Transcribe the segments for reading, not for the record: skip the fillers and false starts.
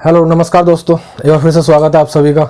Hello नमस्कार दोस्तों, एक बार फिर से स्वागत है आप सभी का।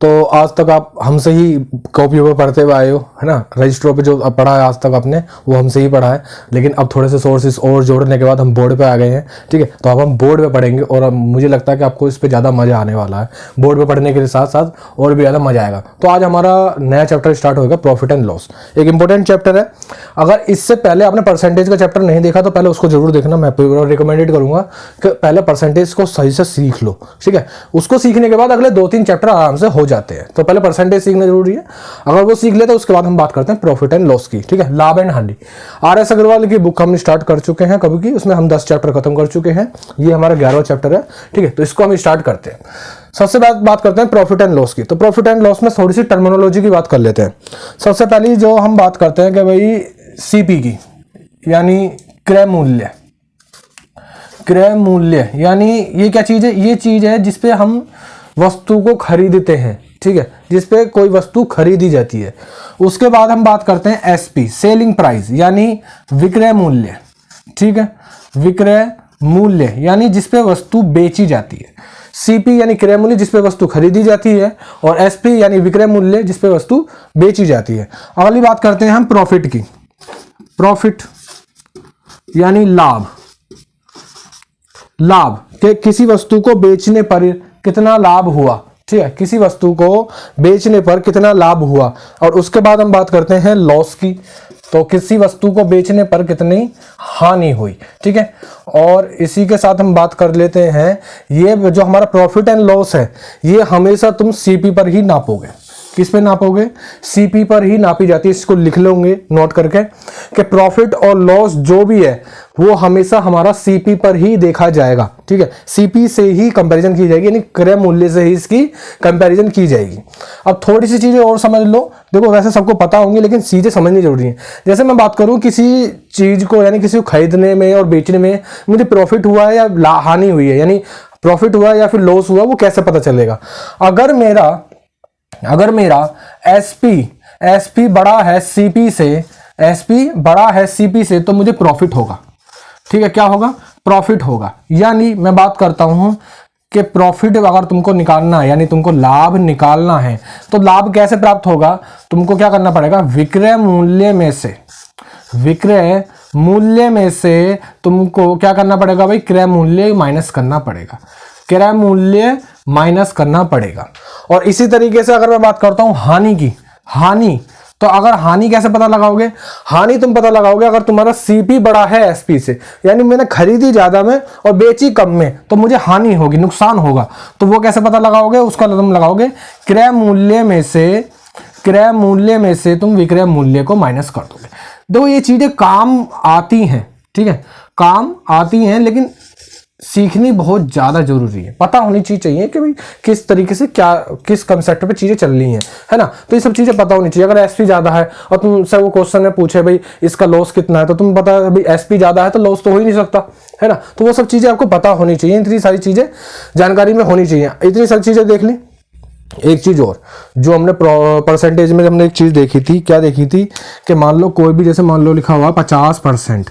तो आज तक आप हमसे ही कॉपियों पर पढ़ते हुए आए हो, है ना। रजिस्टरों पे जो पढ़ा है आज तक आपने वो हमसे ही पढ़ा है, लेकिन अब थोड़े से सोर्सेस और जोड़ने के बाद हम बोर्ड पे आ गए हैं। ठीक है, तो अब हम बोर्ड पे पढ़ेंगे और अब मुझे लगता है कि आपको इस पर ज़्यादा मज़ा आने वाला है। बोर्ड पे पढ़ने के साथ साथ और भी ज़्यादा मज़ा आएगा। तो आज हमारा नया चैप्टर स्टार्ट होगा, प्रॉफिट एंड लॉस। एक इंपॉर्टेंट चैप्टर है। अगर इससे पहले आपने परसेंटेज का चैप्टर नहीं देखा तो पहले उसको जरूर देखना। मैं रिकमेंडेड करूंगा कि पहले परसेंटेज को सही से सीख लो, ठीक है। उसको सीखने के बाद अगले 2-3 चैप्टर आराम से हो जाते हैं। तो पहले परसेंटेज सीखना जरूरी है। अगर वो सीख लेते तो उसके बाद हम बात करते हैं प्रॉफिट एंड लॉस की, ठीक है, लाभ एंड हानि। RS अग्रवाल की बुक हम स्टार्ट कर चुके हैं कभी की, उसमें हम 10 चैप्टर खत्म कर चुके हैं। ये हमारा 11वां चैप्टर है, ठीक है। तो इसको हम स्टार्ट करते हैं। सबसे बात करते हैं प्रॉफिट एंड लॉस की। तो प्रॉफिट एंड लॉस में थोड़ी सी टर्मिनोलॉजी की बात कर लेते हैं। सबसे पहली जो हम बात करते हैं कि भाई CP की, यानी क्रय मूल्य। क्रय मूल्य यानी ये क्या चीज है? ये चीज है जिसपे हम वस्तु को खरीदते हैं, ठीक है, जिसपे कोई वस्तु खरीदी जाती है। उसके बाद हम बात करते हैं SP, सेलिंग प्राइस, यानी विक्रय मूल्य, ठीक है। विक्रय मूल्य यानी जिसपे वस्तु बेची जाती है। CP यानी क्रय मूल्य जिसपे वस्तु खरीदी जाती है, और SP यानी विक्रय मूल्य जिसपे वस्तु बेची जाती है। अगली बात करते हैं हम प्रॉफिट की। प्रॉफिट यानी लाभ। लाभ कि किसी वस्तु को बेचने पर कितना लाभ हुआ, ठीक है, किसी वस्तु को बेचने पर कितना लाभ हुआ। और उसके बाद हम बात करते हैं लॉस की। तो किसी वस्तु को बेचने पर कितनी हानि हुई, ठीक है। और इसी के साथ हम बात कर लेते हैं, ये जो हमारा प्रॉफिट एंड लॉस है ये हमेशा तुम CP पर ही नापोगे। किस पे नापोगे? CP पर ही नापी जाती है। इसको लिख लोगे नोट करके कि प्रॉफिट और लॉस जो भी है वो हमेशा हमारा CP पर ही देखा जाएगा, ठीक है। CP से ही कंपैरिजन की जाएगी, यानी क्रय मूल्य से ही इसकी कंपैरिजन की जाएगी। अब थोड़ी सी चीजें और समझ लो। देखो वैसे सबको पता होंगी लेकिन चीजें समझनी जरूरी है। जैसे मैं बात करूं किसी चीज को, यानी किसी को खरीदने में और बेचने में मुझे प्रॉफिट हुआ है या हानि हुई है, यानी प्रॉफिट हुआ या फिर लॉस हुआ, वो कैसे पता चलेगा? अगर मेरा SP बड़ा है CP से, SP बड़ा है CP से, तो मुझे प्रॉफिट होगा, ठीक है। क्या होगा? प्रॉफिट होगा। यानी मैं बात करता हूं कि प्रॉफिट अगर तुमको निकालना है, यानी तुमको लाभ निकालना है, तो लाभ कैसे प्राप्त होगा? तुमको क्या करना पड़ेगा? विक्रय मूल्य में से तुमको क्या करना पड़ेगा भाई? क्रय मूल्य माइनस करना पड़ेगा। क्रय मूल्य माइनस करना पड़ेगा। और इसी तरीके से अगर मैं बात करता हूं हानि की, हानि, तो अगर हानि कैसे पता लगाओगे? हानि तुम पता लगाओगे अगर तुम्हारा CP बड़ा है SP से, यानी मैंने खरीदी ज्यादा में और बेची कम में, तो मुझे हानि होगी, नुकसान होगा। तो वो कैसे पता लगाओगे? उसका तुम लगाओगे क्रय मूल्य में से तुम विक्रय मूल्य को माइनस कर दोगे। देखो ये चीजें काम आती हैं, ठीक है, काम आती हैं, लेकिन सीखनी बहुत ज्यादा जरूरी है। पता होनी चाहिए कि भाई किस तरीके से क्या, किस कंसेप्ट पे चीजें चल रही हैं, है ना। तो ये सब चीजें पता होनी चाहिए। अगर SP ज्यादा है और तुमसे वो क्वेश्चन में पूछे भाई इसका लॉस कितना है, तो तुम पता है भाई SP ज्यादा है तो लॉस तो हो ही नहीं सकता, है ना। तो वो सब चीजें आपको पता होनी चाहिए। इतनी सारी चीजें जानकारी में होनी चाहिए। इतनी सारी चीजें देख ली। एक चीज और जो हमने परसेंटेज में हमने एक चीज देखी थी, क्या देखी थी कि मान लो कोई भी, जैसे मान लो लिखा हुआ 50%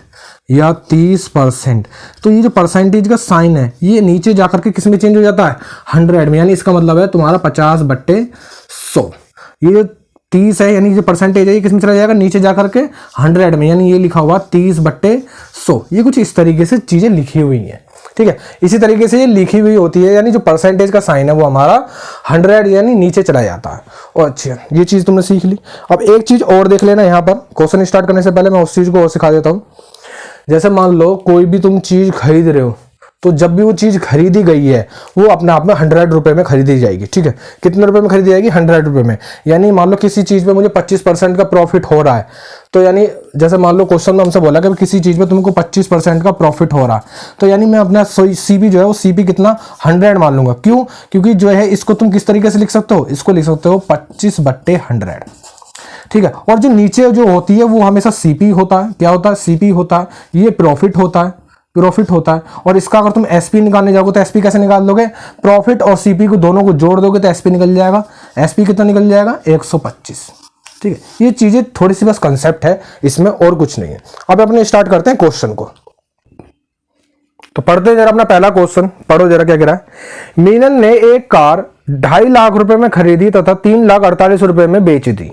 या 30%, तो ये जो परसेंटेज का साइन है ये नीचे जाकर के किस में चेंज हो जाता है? 100 में। यानी इसका मतलब है तुम्हारा 50/100। ये जो 30 है, यानी जो परसेंटेज है ये किस में चला जाएगा? नीचे जाकर के 100 में, यानी ये लिखा हुआ 30/100। ये कुछ इस तरीके से चीजें लिखी हुई हैं, ठीक है। इसी तरीके से ये लिखी हुई होती है, यानी जो परसेंटेज का साइन है वो हमारा 100 यानी नीचे चला जाता है। और अच्छा, ये चीज तुमने सीख ली। अब एक चीज और देख लेना, यहाँ पर क्वेश्चन स्टार्ट करने से पहले मैं उस चीज को और सिखा देता हूँ। जैसे मान लो कोई भी तुम चीज खरीद रहे हो, तो जब भी वो चीज खरीदी गई है वो अपने आप में 100 रुपए में खरीदी जाएगी, ठीक है। कितने रुपए में खरीदी जाएगी? 100 रुपए में। यानी मान लो किसी चीज पे मुझे 25% का प्रॉफिट हो रहा है, तो यानी जैसे मान लो क्वेश्चन में हमसे बोला कि किसी चीज पे तुमको 25% का प्रॉफिट हो रहा है, तो यानी मैं अपना CP जो है वो CP कितना 100 मान लूंगा। क्यों? क्योंकि जो है इसको तुम किस तरीके से लिख सकते हो? इसको लिख सकते हो 25/100, ठीक है। और जो नीचे जो होती है वो हमेशा CP होता है। क्या होता है? CP होता है। ये प्रॉफिट होता है। और इसका अगर तुम SP निकालने जाओगे तो SP कैसे निकाल दोगे? प्रॉफिट और CP को दोनों को जोड़ दोगे तो SP निकल जाएगा। SP कितना निकल जाएगा? 125, ठीक है। ये चीजें थोड़ी सी बस कंसेप्ट है, इसमें और कुछ नहीं है। अब अपने स्टार्ट करते हैं क्वेश्चन को। तो पढ़ते हैं जरा अपना पहला क्वेश्चन, पढ़ो जरा क्या कह रहा है। मीनन ने एक कार 2.5 लाख रुपए में खरीदी तथा 3,48,000 रुपए में बेच दी,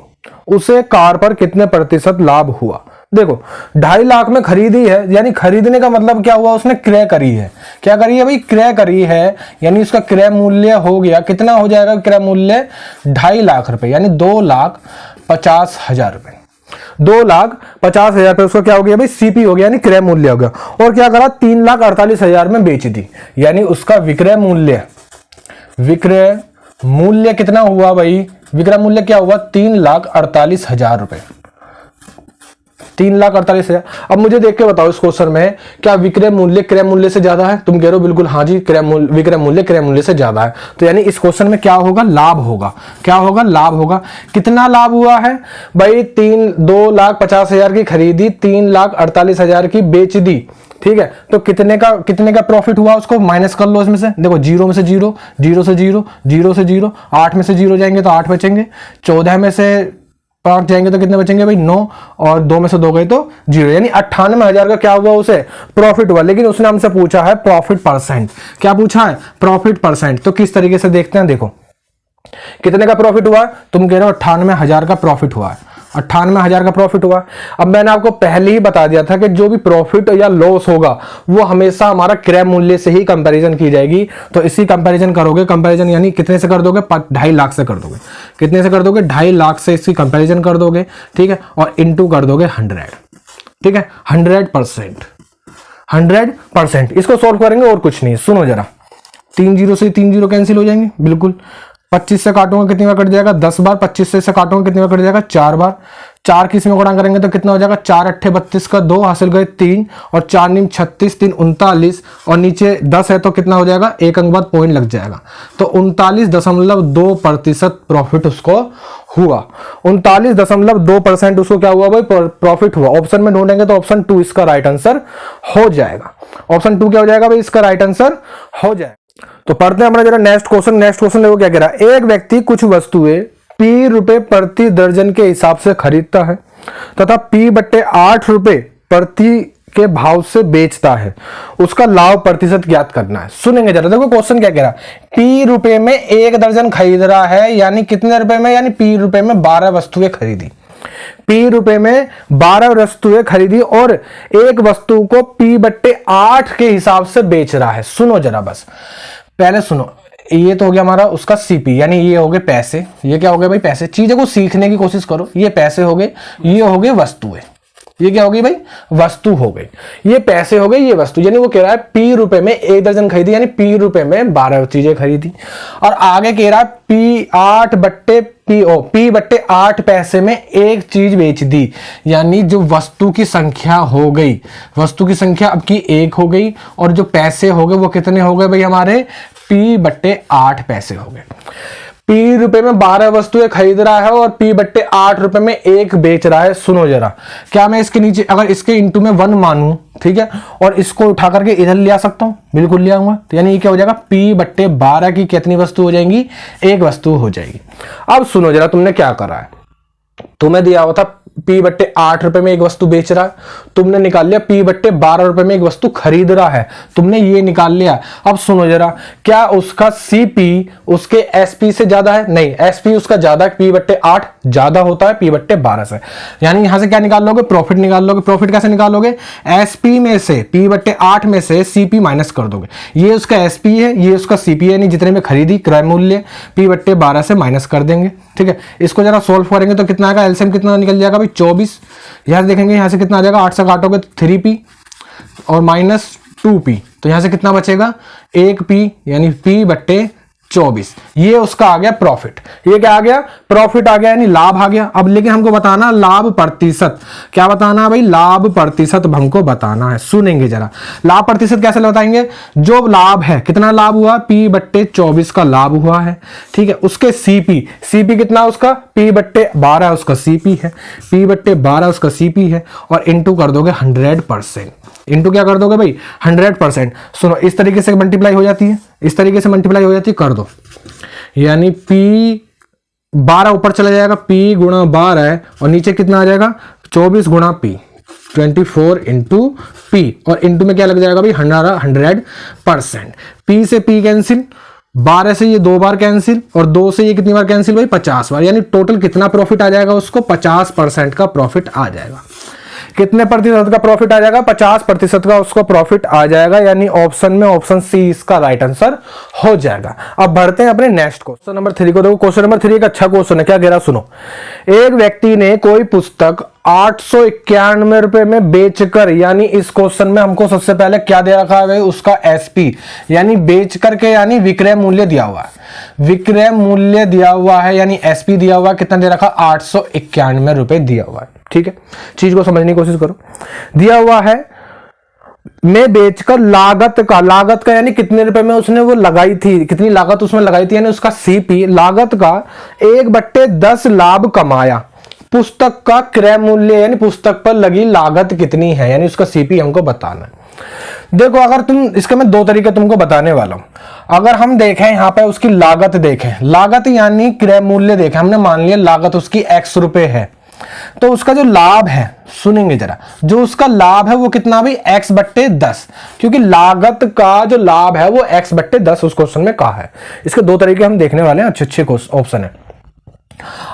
उसे कार पर कितने प्रतिशत लाभ हुआ। देखो 2.5 लाख में खरीदी है, यानी खरीदने का मतलब क्या हुआ, उसने क्रय करी है। क्या करी है भाई, क्रय करी है, यानी उसका क्रय मूल्य हो गया, कितना हो जाएगा क्रय मूल्य, 2.5 लाख रुपए, यानी 2,50,000 रुपए। 2,50,000 रुपए उसका क्या हो गया भाई, सीपी हो गया, यानी क्रय मूल्य हो गया। और क्या करा, 3,48,000 में बेच दी, यानी उसका विक्रय मूल्य कितना हुआ भाई, विक्रय मूल्य क्या हुआ, 3,48,000 रुपए, 3,48,000। अब मुझे देख के बताओ इस क्वेश्चन में, क्या विक्रय मूल्य क्रय मूल्य से ज्यादा है। तुम कह रहे हो बिल्कुल हाँ जी, विक्रय मूल्य क्रय मूल्य से ज्यादा है, तो यानी इस क्वेश्चन में क्या होगा, लाभ होगा। क्या होगा, लाभ होगा। कितना लाभ हुआ है भाई, 2,50,000 की खरीदी, 3,48,000 की बेच दी, ठीक है। तो कितने का प्रॉफिट हुआ, उसको माइनस कर लो इसमें से। देखो 0 में से 0, 0 से 0, 0 से 0, 8 में से 0 जाएंगे तो 8 बचेंगे, 14 में से 5 जाएंगे तो कितने बचेंगे भाई, 9, और 2 में से 2 गए तो 0, यानी 98,000 का क्या हुआ, उसे प्रॉफिट हुआ। लेकिन उसने हमसे पूछा है प्रॉफिट परसेंट। क्या पूछा है, प्रॉफिट परसेंट। तो किस तरीके से देखते हैं, देखो कितने का प्रॉफिट हुआ, तुम कह रहे हो 98,000 का प्रॉफिट हुआ है, 98,000 का प्रॉफिट हुआ। अब मैंने आपको पहले ही बता दिया था कि जो भी प्रॉफिट या लॉस होगा वो हमेशा हमारा क्रय मूल्य से ही कंपैरिजन की जाएगी। तो इसी कंपैरिजन करोगे, कंपैरिजन यानी कितने से कर दोगे, 2.5 लाख से कर दोगे। कितने से कर दोगे, 2.5 लाख से इसकी कंपैरिजन कर दोगे, ठीक है, और इंटू कर दोगे 100, ठीक है, 100%, 100%। इसको सॉल्व करेंगे और कुछ नहीं। सुनो जरा, 3 0 से 3 0 कैंसिल हो जाएंगे, बिल्कुल। 25 से काटूंगा कितनी बार कट जाएगा, 10 बार। 25 से काटूंगा कितनी बार कट जाएगा, 4 बार। 4 की इसमें गुणा करेंगे तो कितना हो जाएगा, 4 8 32 का 2 हासिल गए 3, और 4 9 36, 3 39, और नीचे 10 है तो कितना हो जाएगा, एक अंक बाद पॉइंट लग जाएगा, तो 39.2% प्रॉफिट उसको हुआ। 39.2% उसको क्या हुआ भाई, प्रॉफिट हुआ। ऑप्शन में ढूंढेंगे तो ऑप्शन 2 इसका राइट आंसर हो जाएगा। ऑप्शन 2 क्या हो जाएगा भाई, इसका राइट आंसर हो जाएगा। तो पढ़ते हैं अपना जरा नेक्स्ट क्वेश्चन। नेक्स्ट क्वेश्चन देखो क्या कह रहा है। एक व्यक्ति कुछ वस्तुएं P रुपए प्रति दर्जन के हिसाब से खरीदता है तथा P/8 रुपए प्रति के भाव से बेचता है, उसका लाभ प्रतिशत ज्ञात करना है। सुनेंगे जरा, देखो क्वेश्चन क्या कह रहा है। P रुपए में 1 दर्जन खरीद रहा है, यानी कितने रुपए में, यानी P रुपए में 12 वस्तुएं खरीदी। P रुपए में 12 वस्तुएं खरीदी और एक वस्तु को P/8 के हिसाब से बेच रहा है। सुनो जरा, बस पहले सुनो। ये तो हो गया हमारा उसका सीपी, यानी ये हो गए पैसे। ये क्या हो गया भाई, पैसे। चीजों को सीखने की कोशिश करो। ये पैसे हो गए, ये हो गए वस्तुएं। ये क्या हो गई भाई, वस्तु हो गई। ये पैसे हो गए, ये वस्तु। यानी वो कह रहा है P रुपए में 1 दर्जन खरीदी, यानी P रुपए में 12 चीजें खरीदी। और आगे कह रहा है P/8 पैसे में एक चीज बेच दी, यानी जो वस्तु की संख्या हो गई, वस्तु की संख्या अब की 1 हो गई, और जो पैसे हो गए वो कितने हो गए भाई, हमारे P/8 पैसे हो गए। P रुपए में 12 वस्तुएं खरीद रहा है और P/8 रुपए में एक बेच रहा है। सुनो जरा, क्या मैं इसके नीचे अगर इसके इंटू में 1 मानूं, ठीक है, और इसको उठा करके इधर ले आ सकता हूं, बिल्कुल ले आऊंगा। तो यानी ये क्या हो जाएगा, P/12 की कितनी वस्तु हो जाएंगी, एक वस्तु हो जाएगी। अब सुनो जरा, तुमने क्या करा है, तुम्हें दिया हुआ था P/8 रुपए में एक वस्तु बेच रहा है, तुमने निकाल लिया P/12 रुपए में एक वस्तु खरीद रहा है, तुमने ये निकाल लिया। अब सुनो जरा, क्या उसका CP उसके SP से ज्यादा है, नहीं, SP उसका ज्यादा है, P/8 ज्यादा होता है P/12 से। यानी यहां से क्या निकाल लोगे, प्रॉफिट निकाल लोगे। प्रॉफिट कैसे निकालोगे, SP में से P/8 में से CP माइनस कर दोगे। ये उसका SP है, ये उसका CP है, यानी जितने में खरीदी क्रय मूल्य P/12 से माइनस कर देंगे, ठीक है। इसको जरा सोल्व करेंगे तो कितना आएगा, एलसीएम कितना निकल जाएगा भाई, 24। यहां से देखेंगे, यहां से कितना आ जाएगा, 8 से काटोगे तो 3P और माइनस 2P, तो यहां से कितना बचेगा, 1P, यानी P/24। ये उसका आ गया प्रॉफिट। ये क्या आ गया, प्रॉफिट आ गया, यानी लाभ आ गया। अब लेकिन हमको बताना लाभ प्रतिशत, क्या बताना है भाई, लाभ प्रतिशत हमको बताना है। सुनेंगे जरा, लाभ प्रतिशत कैसे बताएंगे, जो लाभ है, कितना लाभ हुआ, P/24 का लाभ हुआ है, ठीक है। उसके CP कितना उसका, P/12 उसका CP है, P/12 उसका CP है, और इंटू कर दोगे 100%। इंटू क्या कर दोगे भाई, 100%। सुनो, इस तरीके से मल्टीप्लाई हो जाती है, इस तरीके से मल्टीप्लाई हो जाती है, कर दो। यानी P/12 ऊपर चला जाएगा, P × 12 है, और नीचे कितना आ जाएगा, 24 × P, 24 इंटू पी, और इंटू में क्या लग जाएगा भाई 100%। पी से पी कैंसिल, 12 से ये 2 बार कैंसिल, और 2 से ये कितनी बार कैंसिल भाई 50 बार, यानी टोटल कितना प्रॉफिट आ जाएगा उसको 50% का प्रॉफिट आ जाएगा। कितने प्रतिशत का प्रॉफिट आ जाएगा 50% का उसको प्रॉफिट आ जाएगा, यानी ऑप्शन में ऑप्शन सी इसका राइट आंसर हो जाएगा। अब बढ़ते हैं अपने नेक्स्ट क्वेश्चन नंबर 3 को। देखो क्वेश्चन नंबर 3 एक अच्छा क्वेश्चन है, क्या कह रहा सुनो। एक व्यक्ति ने कोई पुस्तक 891 रुपए में बेचकर, यानी इस क्वेश्चन में हमको सबसे पहले क्या दे रखा है उसका एसपी, यानी बेच करके, यानी विक्रय मूल्य दिया हुआ है, विक्रय मूल्य दिया हुआ है, यानी एसपी दिया हुआ है, कितना दे रखा 891 रुपए दिया हुआ है। ठीक है, चीज को समझने की कोशिश करो। दिया हुआ है में बेचकर लागत का यानी कितने रुपए में उसने वो लगाई थी, कितनी लागत उसमें लगाई थी, यानी उसका सीपी लागत का 1/10 लाभ कमाया। पुस्तक का क्रय मूल्य यानी पुस्तक पर लगी लागत कितनी है, यानी उसका सीपी हमको बताना है। देखो अगर तुम इसके मैं 2 तरीके तुमको बताने वाला हूं। अगर हम देखें यहां पे उसकी लागत देखें, लागत यानी क्रय मूल्य देखें, हमने मान लिया लागत उसकी x रुपए है, तो उसका जो लाभ है, सुनेंगे जरा, जो उसका लाभ है वो कितना भाई x/10, क्योंकि लागत का जो लाभ है वो x/10 उस क्वेश्चन में कहा है। इसके 2 तरीके हम देखने वाले हैं, अच्छे ऑप्शन है।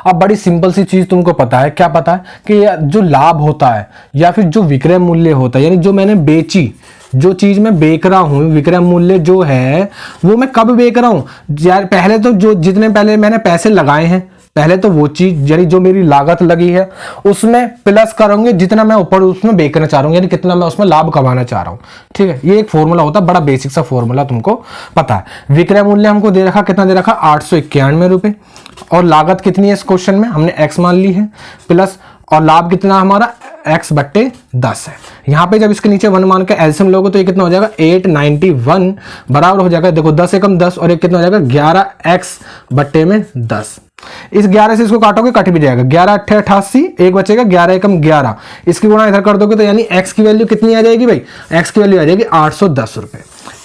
अब बड़ी सिंपल सी चीज तुमको पता है, क्या पता है कि जो लाभ होता है या फिर जो विक्रय मूल्य होता है, यानी जो मैंने बेची, जो चीज मैं बेच रहा हूं, विक्रय मूल्य जो है वो मैं कब बेच रहा हूं, पहले तो जो जितने पहले मैंने पैसे लगाए हैं, पहले तो वो चीज यानी जो मेरी लागत लगी है उसमें प्लस करूंगे जितना मैं ऊपर उसमें बेचना चाह रहा हूं, यानी कितना मैं उसमें लाभ कमाना चाह रहा हूं। ठीक है, ये एक फॉर्मूला होता है, बड़ा बेसिक सा फॉर्मूला तुमको पता है। विक्रय मूल्य हमको दे रखा, कितना दे रखा 891 रुपए, और लागत कितनी है इस क्वेश्चन में हमने x मान ली है, प्लस और लाभ कितना हमारा x/10 है। यहां पे जब इसके नीचे 1 मान के एलसीएम लोगे तो ये कितना हो जाएगा 891 बराबर हो जाएगा, देखो 10 एकम 10 और एक कितना हो जाएगा 11x/10। इस 11 से इसको काटोगे कट भी जाएगा, 11×8 = 88, एक बचेगा 11 एकम 11, इसकी गुणा इधर कर दोगे तो यानी x की वैल्यू कितनी आ जाएगी भाई, x की वैल्यू आ जाएगी 810 रुपए।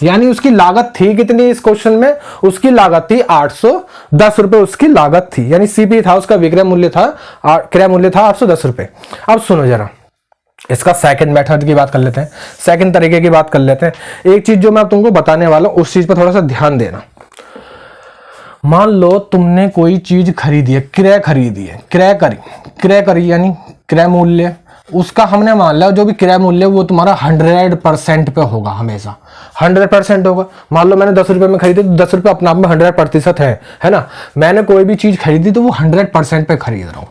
यानी उसकी लागत थी कितनी इस क्वेश्चन में, उसकी लागत थी 810 रुपए उसकी लागत थी, यानी सीपी था उसका, विक्रय मूल्य था, क्रय मूल्य था 810 रुपए। अब सुनो जरा, इसका सेकंड मेथड की बात कर लेते हैं, सेकंड तरीके की बात कर लेते हैं। एक चीज जो मैं तुमको बताने वाला हूं उस चीज पर थोड़ा सा ध्यान देना। मान लो तुमने कोई चीज खरीदी है, क्रय खरीदी है, क्रय करी यानी क्रय मूल्य, उसका हमने मान लिया जो भी क्रय मूल्य वो तुम्हारा 100% पे होगा, हमेशा 100% होगा। मान लो मैंने 10 रुपए में खरीदी तो 10 रुपए अपने आप में 100% है ना। मैंने कोई भी चीज खरीदी तो वो 100% पे खरीद रहा हूं,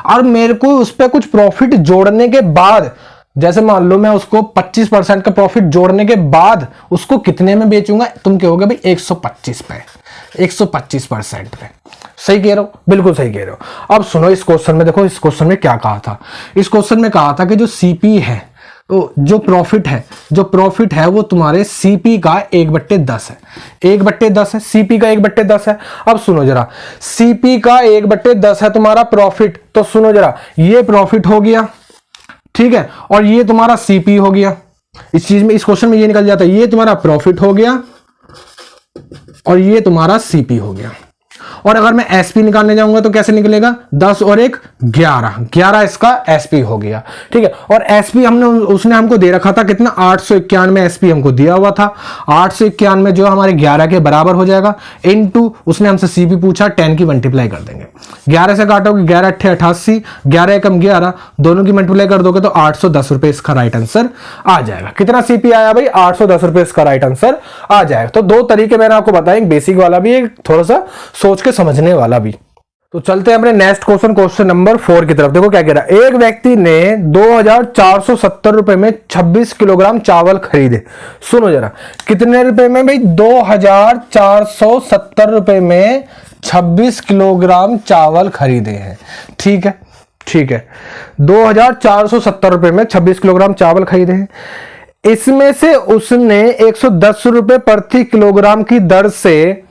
और मेरे को उस पर कुछ प्रॉफिट जोड़ने के बाद, जैसे मान लो मैं उसको 25% का प्रॉफिट जोड़ने के बाद उसको कितने में बेचूंगा, तुम कहोगे भाई 125 पे, 125% पे। सही कह रहे हो, बिल्कुल सही कह रहे हो। अब सुनो इस क्वेश्चन में, देखो इस क्वेश्चन में क्या कहा था, इस क्वेश्चन में कहा था कि जो सीपी है, तो जो प्रॉफिट है वो तुम्हारे सीपी का 1/10 है, 1/10 है, सीपी का 1/10 है। अब सुनो जरा, सीपी का 1/10 है तुम्हारा प्रॉफिट, तो सुनो जरा, ये प्रॉफिट हो गया, ठीक है, और ये तुम्हारा सीपी हो गया। इस चीज में, इस क्वेश्चन में ये निकल जाता है, ये तुम्हारा प्रॉफिट हो गया और ये तुम्हारा सीपी हो गया। और अगर मैं एसपी निकालने जाऊंगा तो कैसे निकलेगा, 10 और 1 11 इसका एसपी हो गया। ठीक है, और एसपी उसने हमको दे रखा था कितना 891 एसपी हमको दिया हुआ था, 891 जो हमारे 11 के बराबर हो जाएगा, इनटू उसने हमसे सीपी पूछा 10 की मल्टीप्लाई कर देंगे, 11 से काटोगे 11×8 = 88, 11 एकम 11, दोनों की मल्टीप्लाई कर दोगे तो 810 रुपए इसका राइट आंसर आ जाएगा। कितना सीपी आया भाई, 810 रुपए इसका राइट आंसर आ जाएगा। तो 2 तरीके मैंने आपको बताए, बेसिक वाला भी, एक थोड़ा सा सोच के समझने वाला भी। तो चलते हैं अपने नेक्स्ट क्वेश्चन नंबर 4 की तरफ। देखो क्या कह रहा है, एक व्यक्ति ने 2470 रुपए में 26 किलोग्राम चावल खरीदे। सुनो जरा, कितने रुपए में भाई, 2470 रुपए में 26 किलोग्राम चावल खरीदे हैं। ठीक है, 2470 रुपए में 26 किलोग्राम चावल खरीदे हैं। इसमें से उसने 110 रुपए प्रति किलोग्राम की दर से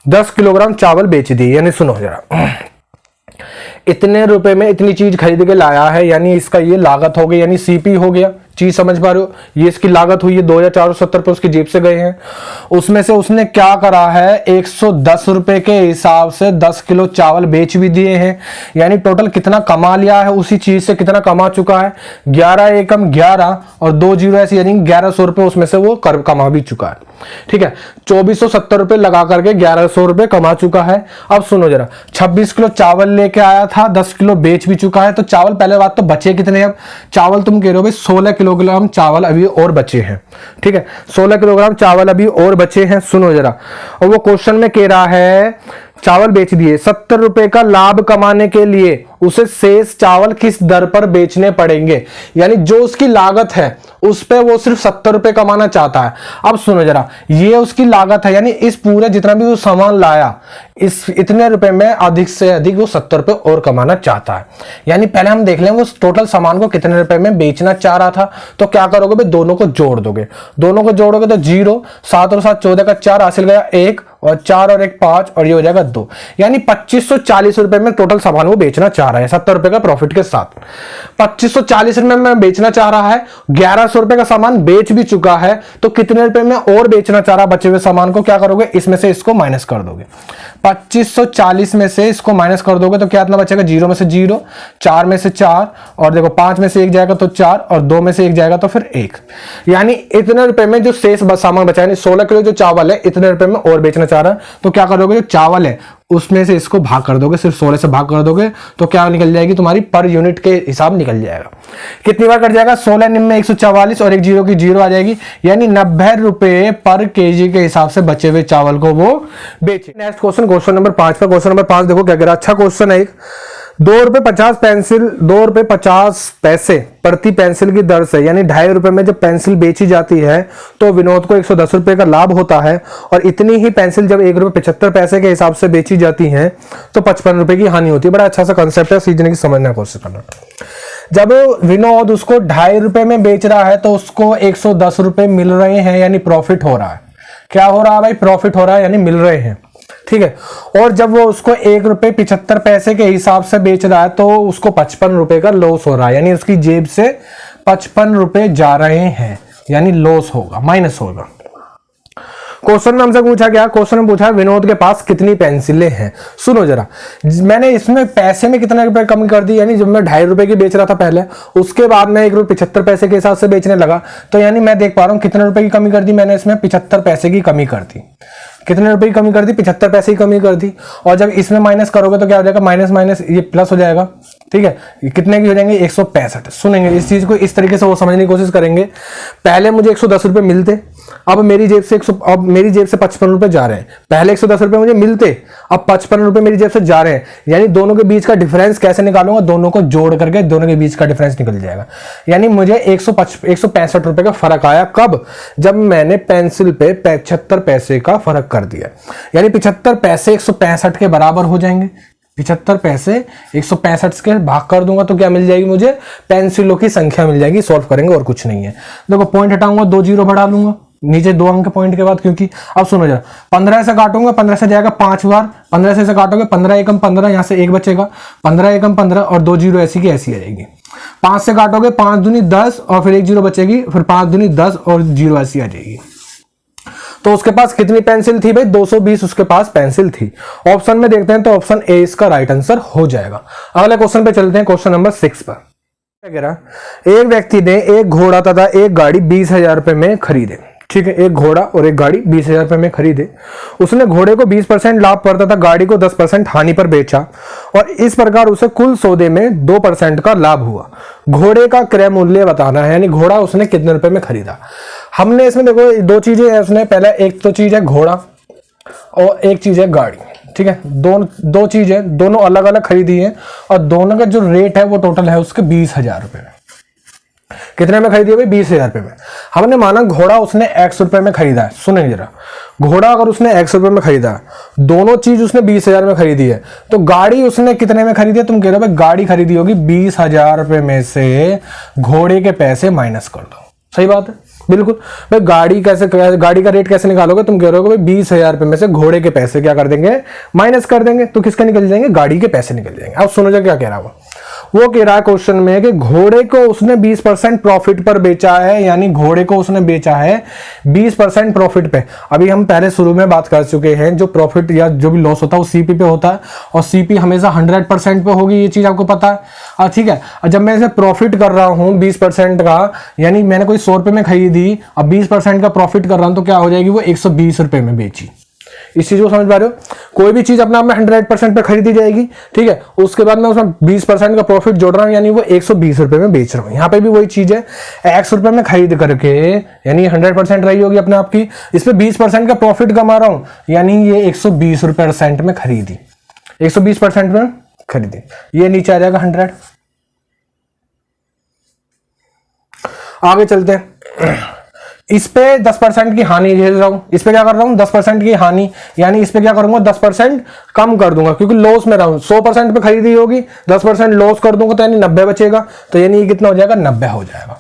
10 किलोग्राम चावल बेच दिए। यानी सुनो जरा, इतने रुपए में इतनी चीज खरीद के लाया है, यानी इसका ये लागत हो गई, यानी सीपी हो गया। चीज समझ पा रहे हो? ये इसकी लागत हुई है 2470 रुपए उसकी जेब से गए हैं। उसमें से उसने क्या करा है, 110 रुपए के हिसाब से 10 किलो चावल बेच भी दिए हैं। यानी टोटल कितना कमा लिया है, उसी चीज से कितना कमा चुका है, 11 एकम 11 और 2 जीरो ऐसे, यानी 1100 रुपए उसमें से वो कमा भी चुका है। ठीक है, 2470 रुपए लगा करके 1100 रुपए कमा चुका है। अब सुनो जरा, 26 किलो चावल लेके आया था, 10 किलो बेच भी चुका है। तो चावल, पहले बात तो बचे कितने? अब चावल तुम कह रहे हो भाई 16 किलोग्राम चावल अभी और बचे हैं। ठीक है, 16 किलोग्राम चावल अभी और बचे हैं। सुनो जरा, और वो क्वेश्चन में कह रहा है चावल बेच दिए, 70 रुपए का लाभ कमाने के लिए उसे शेष चावल किस दर पर बेचने पड़ेंगे। यानी जो उसकी लागत है उस पे वो सिर्फ 70 रुपए कमाना चाहता है। अब सुनो जरा, ये उसकी लागत है, यानी इस पूरे जितना भी वो सामान लाया, इस इतने रुपए में अधिक से अधिक वो 70 रुपए और कमाना चाहता है। यानी पहले हम देख लें वो टोटल सामान को कितने रुपए में बेचना चाह रहा था। तो क्या करोगे भाई, दोनों को जोड़ दोगे, दोनों को जोड़ोगे तो 0, 7 और 7 14 का 4 हासिल गया 1, और 4 और 1 5, और ये हो जाएगा 2। यानी 2540 रुपए में टोटल सामान वो बेचना चाह रहा है 70 रुपए का प्रॉफिट के साथ। 2540 रुपए में बेचना चाह रहा है, 1100 रुपए का सामान बेच भी चुका है। तो कितने रुपए में और बेचना चाह रहा बचे हुए सामान को? क्या करोगे, इसमें से इसको माइनस कर दोगे। 2540 में से इसको माइनस कर दोगे तो क्या इतना बचेगा, 0 में से 0, 4 में से 4, और देखो 5 में से 1 जाएगा तो 4, और 2 में से 1 जाएगा तो फिर 1। यानी इतने रुपए में जो शेष सामान बचा, यानी 16 किलो जो चावल है इतने रुपए में और बेचना चाह रहा है। तो क्या करोगे, जो चावल है उसमें से इसको भाग कर दोगे, सिर्फ 16 से भाग कर दोगे तो क्या निकल जाएगी तुम्हारी, पर यूनिट के हिसाब निकल जाएगा। कितनी बार कट जाएगा, 16 निम्न में 144 और 1 जीरो की 0 आ जाएगी। यानी 90 रुपए पर केजी के हिसाब से बचे हुए चावल को वो बेचे। नेक्स्ट क्वेश्चन, क्वेश्चन नंबर 5 पर। क्वेश्चन नंबर 5 देखो क्या कह रहा है, अच्छा क्वेश्चन है एक। 2 रुपए 50 पेंसिल, 2 रुपए 50 पैसे प्रति पेंसिल की दर से, यानी 2.5 रुपए में जब पेंसिल बेची जाती है तो विनोद को 110 रुपए का लाभ होता है। और इतनी ही पेंसिल जब 1 रुपए 75 पैसे के हिसाब से बेची जाती है तो 55 रुपए की हानि होती है। बड़ा अच्छा सा कंसेप्ट है, सीखने की समझने की कोशिश करना। जब विनोद उसको 2.5 रुपए में बेच रहा है तो उसको 110 रुपए मिल रहे हैं, यानी प्रॉफिट हो रहा है। क्या हो रहा है भाई, प्रॉफिट हो रहा है, यानी मिल रहे हैं। ठीक है, और जब वो उसको 1 रुपए 75 पैसे के हिसाब से बेच रहा है तो उसको 55 रुपए का लॉस हो रहा है, यानी उसकी जेब से 55 रुपए जा रहे हैं, यानी लॉस होगा, माइनस होगा। क्वेश्चन में हमसे पूछा गया, क्वेश्चन में पूछा विनोद के पास कितनी पेंसिलें हैं। सुनो जरा, मैंने इसमें पैसे में कितना रुपए कमी कर दी, यानी जब मैं 2.5 रुपए की बेच रहा था पहले, उसके बाद मैं 1 रुपए 75 पैसे के हिसाब से बेचने लगा, तो यानी मैं देख पा रहा हूं कितने रुपए की कमी कर दी मैंने, इसमें 75 पैसे की कमी कर दी। कितने रुपए की कमी कर दी, 75 पैसे की कमी कर दी। और जब इसमें माइनस करोगे तो क्या हो जाएगा, माइनस माइनस ये प्लस हो जाएगा। ठीक है, कितने की हो जाएंगे, 165। सुनेंगे इस चीज को इस तरीके से वो समझने की कोशिश करेंगे। पहले मुझे 110 रुपए मिलते, अब मेरी जेब से 55 रुपए जा रहे हैं। पहले 110 रुपए मुझे मिलते, अब 55 रुपए मेरी जेब से जा रहे हैं। यानी दोनों के बीच का डिफरेंस कैसे निकालूंगा, दोनों को जोड़ करके दोनों के बीच का डिफरेंस निकल जाएगा। यानी मुझे 165 रुपए का फर्क आया। कब, जब मैंने पेंसिल पे 75 पैसे का फर्क कर दिया। यानी 75 पैसे 165 के बराबर हो जाएंगे। 75 पैसे 165 के भाग कर दूंगा तो क्या मिल जाएगी मुझे, पेंसिलों की संख्या मिल जाएगी। सॉल्व करेंगे और कुछ नहीं है। देखो पॉइंट हटाऊंगा, 2 जीरो बढ़ा लूंगा नीचे 2 अंक पॉइंट के बाद, क्योंकि अब सुनो जरा, 15 से काटूंगा, 15 से जाएगा 5 बार, 15 से काटोगे 15 एकम 15, यहां से 1 बचेगा, 15 एकम 15 और 2 जीरो ऐसी की ऐसी आ जाएगी। 5 से काटोगे 5 दूनी 10 और फिर 1 जीरो बचेगी, फिर 5 दूनी 10 और 0 ऐसी आ जाएगी। तो उसके पास कितनी पेंसिल थी भाई, 220 उसके पास पेंसिल थी। ऑप्शन में देखते हैं तो ऑप्शन ए इसका राइट आंसर हो जाएगा। अगले क्वेश्चन पे चलते हैं, क्वेश्चन नंबर 6 पर। क्या कह रहा, एक व्यक्ति ने एक घोड़ा तथा एक गाड़ी 20,000 रुपए में खरीदे। ठीक है, एक घोड़ा और एक गाड़ी 20,000 रुपए में खरीदे। उसने घोड़े को 20% लाभ पर तथा गाड़ी को 10% हानि पर बेचा और इस प्रकार उसे कुल सौदे में 2% का लाभ हुआ। घोड़े का क्रय मूल्य बताना है, यानी घोड़ा उसने कितने रुपए में खरीदा। हमने इसमें देखो 2 चीजें हैं उसने, पहले एक तो चीज है घोड़ा और एक चीज है गाड़ी। ठीक है, दो चीजें दोनों अलग अलग खरीदी है और दोनों का जो रेट है वो टोटल है उसके 20,000 रुपए में। कितने में खरीदी है भाई, 20,000 रुपए में। हमने माना घोड़ा उसने X रुपए में खरीदा है। सुनेंगे जरा, घोड़ा अगर उसने X रुपए में खरीदा है, दोनों चीज उसने 20,000 में खरीदी है, तो गाड़ी उसने कितने में खरीदी है। तुम कह रहे हो भाई गाड़ी खरीदी होगी 20,000 रुपए में से घोड़े के पैसे माइनस कर दो। सही बात है, बिल्कुल भाई। गाड़ी का रेट कैसे निकालोगे, तुम कह रहे हो भाई 20,000 रुपए में से घोड़े के पैसे क्या कर देंगे, माइनस कर देंगे, तो किसके निकल जाएंगे, गाड़ी के पैसे निकल जाएंगे। अब सुनो क्या कह रहा है वो कह रहा है क्वेश्चन में कि घोड़े को उसने 20% प्रॉफिट पर बेचा है, यानी घोड़े को उसने बेचा है 20% प्रॉफिट पे। अभी हम पहले शुरू में बात कर चुके हैं, जो प्रॉफिट या जो भी लॉस होता है वो सीपी पे होता है, और सीपी हमेशा 100% पे होगी, ये चीज आपको पता है। ठीक है, जब मैं इसे प्रॉफिट कर रहा हूं 20% का, यानी मैंने कोई 100 रुपए में खरीदी, अब 20% का प्रॉफिट कर रहा हूं तो क्या हो जाएगी, वो 120 रुपए में बेची। इस चीज को समझ पा रहे हो? कोई भी चीज अपने आप में 100% पे खरीदी जाएगी, ठीक है, उसके बाद मैं उसमें 20% का प्रॉफिट जोड़ रहा हूं, यानी वो 120 रुपए में बेच रहा हूं। यहां पे भी वही चीज है, 100 रुपए में खरीद करके, यानी 100% रही होगी अपने आप की, इस पे 20% का प्रॉफिट कमा रहा हूं, यानी ये 120 रुपए में खरीदी, 120% में खरीदी, ये नीचे आ जाएगा 100। आगे चलते हैं, इस पे 10% की हानि झेल रहा हूं, इस पे क्या कर रहा हूं 10% की हानि, यानी इस पे क्या करूंगा 10% कम कर दूंगा, क्योंकि लॉस में रहा हूं, 100% पे खरीदी होगी, 10% लॉस कर दूंगा तो यानी 90 बचेगा, तो यानी ये कितना हो जाएगा 90 हो जाएगा,